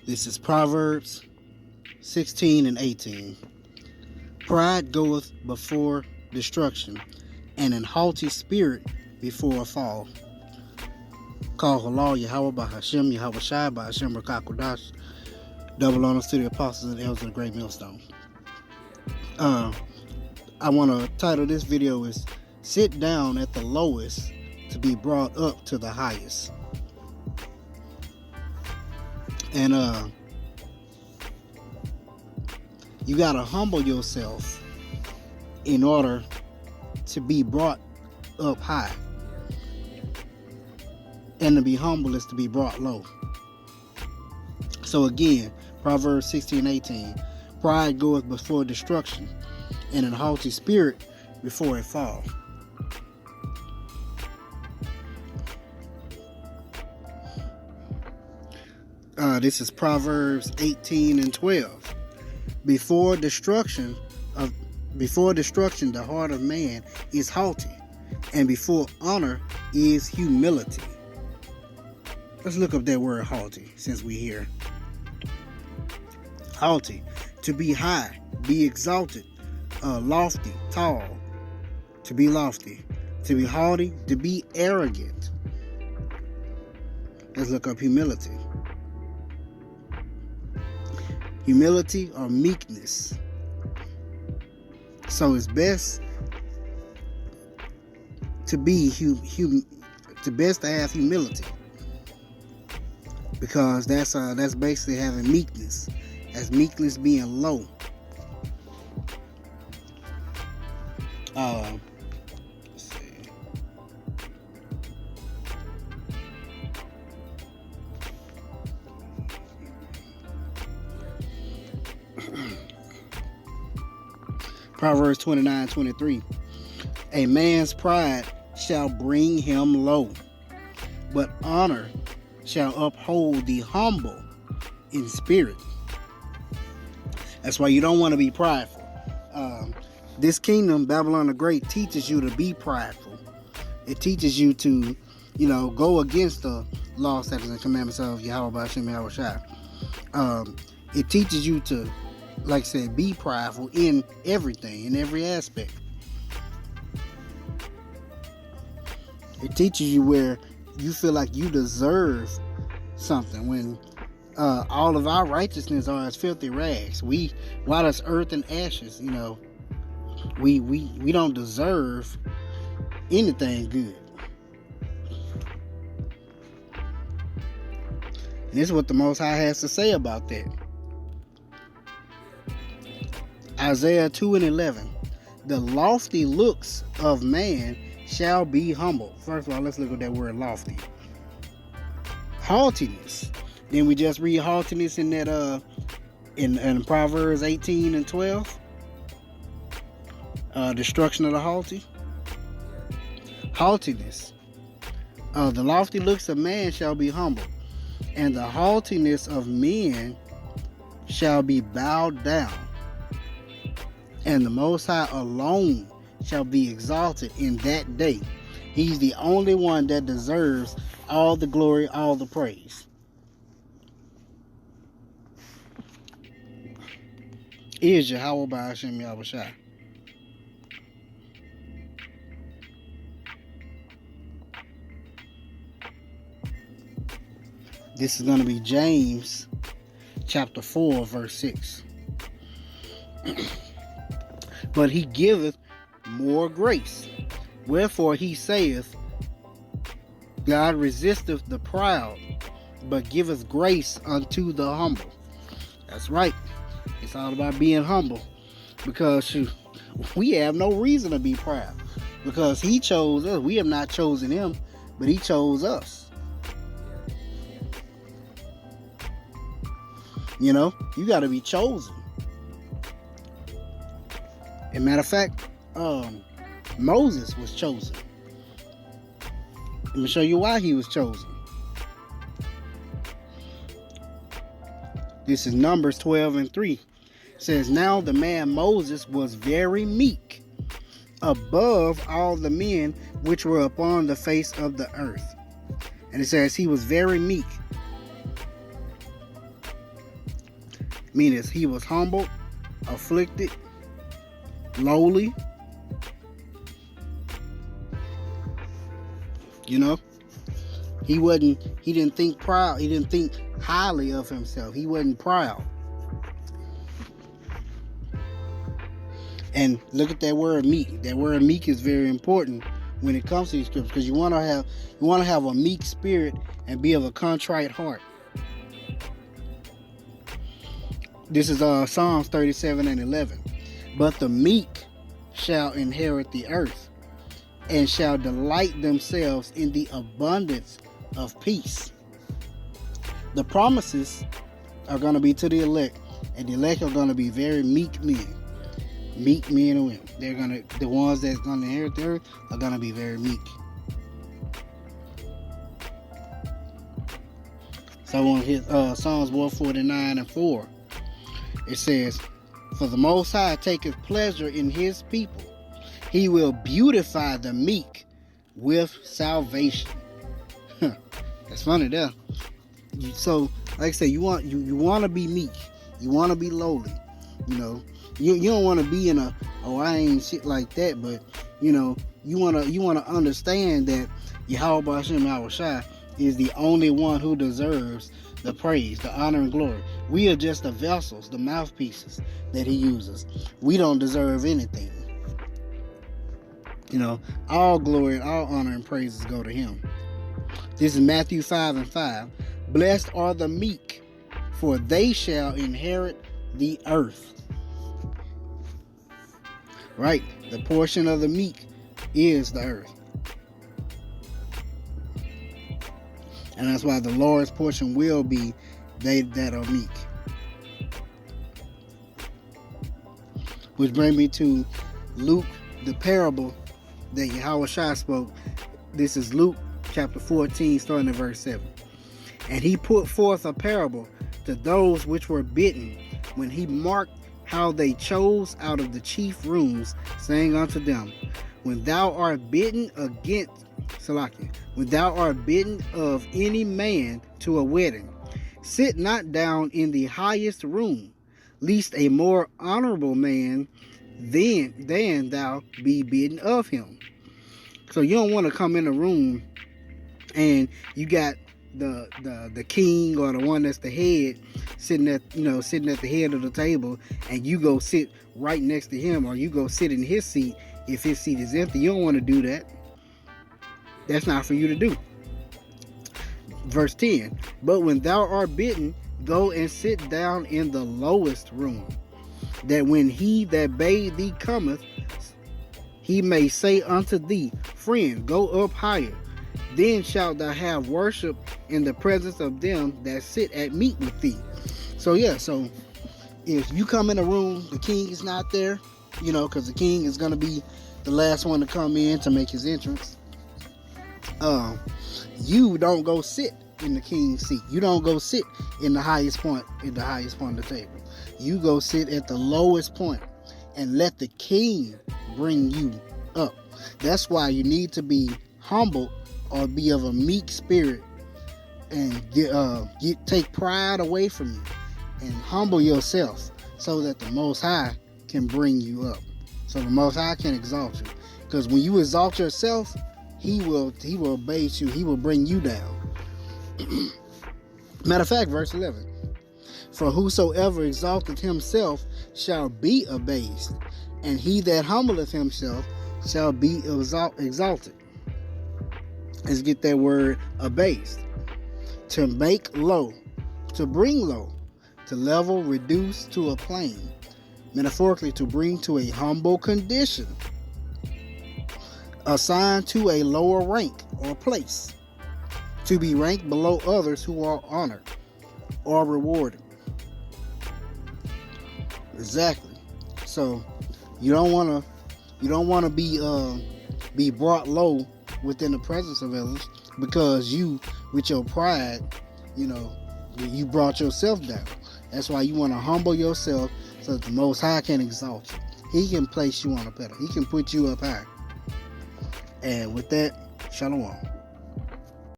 This is Proverbs 16 and 18. Pride goeth before destruction, and an haughty spirit before a fall. Call Halal Yahweh by Hashem Yahweh Shai by Hashem Rakakodash. Double honors to the apostles and elders of the Great Millstone. I want to title this video is Sit Down at the Lowest to be Brought Up to the Highest. And you got to humble yourself in order to be brought up high. And to be humble is to be brought low. So again, Proverbs 16:18. Pride goeth before destruction, and an haughty spirit before a fall. This is Proverbs 18 and 12. Before destruction, the heart of man is haughty, and before honor is humility. Let's look up that word haughty since we're here. Haughty, to be high, be exalted, lofty, tall, to be lofty, to be haughty, to be arrogant. Let's look up humility. Humility or meekness. So it's best to be to have humility, because that's basically having meekness, as meekness being low. Let's see. Proverbs 29:23. A man's pride shall bring him low, but honor shall uphold the humble in spirit. That's why you don't want to be prideful. This kingdom, Babylon the Great, teaches you to be prideful. It teaches you to, go against the law, statutes, and commandments of Yahweh by Hashem Yahweh Shai. It teaches you to, like I said, be prideful in everything, in every aspect. It teaches you where you feel like you deserve something when all of our righteousness are as filthy rags. We white as earth and ashes. We don't deserve anything good. And this is what the Most High has to say about that. Isaiah 2:11. The lofty looks of man shall be humble. First of all, let's look at that word lofty. Haughtiness. Then we just read haughtiness in that in Proverbs 18 and 12. Destruction of the haughty. Haughtiness. The lofty looks of man shall be humble, and the haughtiness of men shall be bowed down. And the Most High alone shall be exalted in that day. He's the only one that deserves all the glory, all the praise. Is Yahweh by Hashem Yahweh Shai. This is going to be James chapter 4 verse 6. But he giveth more grace. Wherefore he saith, God resisteth the proud, but giveth grace unto the humble. That's right. It's all about being humble, because we have no reason to be proud, because he chose us. We have not chosen him, but he chose us. You got to be chosen. As a matter of fact, Moses was chosen. Let me show you why he was chosen. This is Numbers 12 and 3. It says, now the man Moses was very meek, above all the men which were upon the face of the earth. And it says he was very meek. meaning he was humble, afflicted, lowly. You know, he didn't think proud. He didn't think highly of himself. He wasn't proud. And look at that word meek. That word meek is very important when it comes to these scriptures, because you want to have a meek spirit and be of a contrite heart. This is Psalms 37:11. But the meek shall inherit the earth, and shall delight themselves in the abundance of peace. The promises are going to be to the elect, and the elect are going to be very meek men. Meek men and women. The ones that's gonna inherit the earth are gonna be very meek. So on his Psalms 149:4, it says, "For the Most High taketh pleasure in his people; he will beautify the meek with salvation." That's funny there. So, like I say, you want to be meek. You want to be lowly. You know. You don't want to be in a, oh, I ain't shit like that, but you know, you want to understand that Yahweh Hashem Yahushua is the only one who deserves the praise, the honor, and glory. We are just the vessels, the mouthpieces that he uses. We don't deserve anything. You know, all glory, all honor, and praises go to him. This is Matthew 5:5. Blessed are the meek, for they shall inherit the earth. Right, the portion of the meek is the earth. And that's why the Lord's portion will be they that are meek. Which brings me to Luke, the parable that Yahushua spoke. This is Luke chapter 14, starting at verse 7. And he put forth a parable to those which were bidden, when he marked how they chose out of the chief rooms, saying unto them, when thou art bidden of any man to a wedding, sit not down in the highest room, lest a more honorable man than thou be bidden of him. So you don't want to come in a room and you got the king or the one that's the head sitting at the head of the table, and you go sit right next to him, or you go sit in his seat if his seat is empty. You don't want to do that. That's not for you to do. Verse 10. But when thou art bidden, go and sit down in the lowest room, that when he that bade thee cometh, he may say unto thee, friend, go up higher. Then shalt thou have worship in the presence of them that sit at meat with thee. So if you come in a room, the king is not there, because the king is going to be the last one to come in to make his entrance. You don't go sit in the king's seat. You don't go sit in the highest point of the table. You go sit at the lowest point and let the king bring you up. That's why you need to be humble, or be of a meek spirit, and take pride away from you and humble yourself, so that the Most High can bring you up, so the Most High can exalt you. Because when you exalt yourself, he will abase you. He will bring you down. Matter of fact, verse 11. For whosoever exalteth himself shall be abased, and he that humbleth himself shall be exalted. Let's get that word abased. To make low, to bring low, to level, reduce to a plane. Metaphorically, to bring to a humble condition. Assigned to a lower rank or place. To be ranked below others who are honored or rewarded. Exactly. So you don't want to be brought low within the presence of others, because you, with your pride, you brought yourself down. That's why you want to humble yourself, so that the Most High can exalt you. He can place you on a pedestal. He can put you up high. And with that, shalom.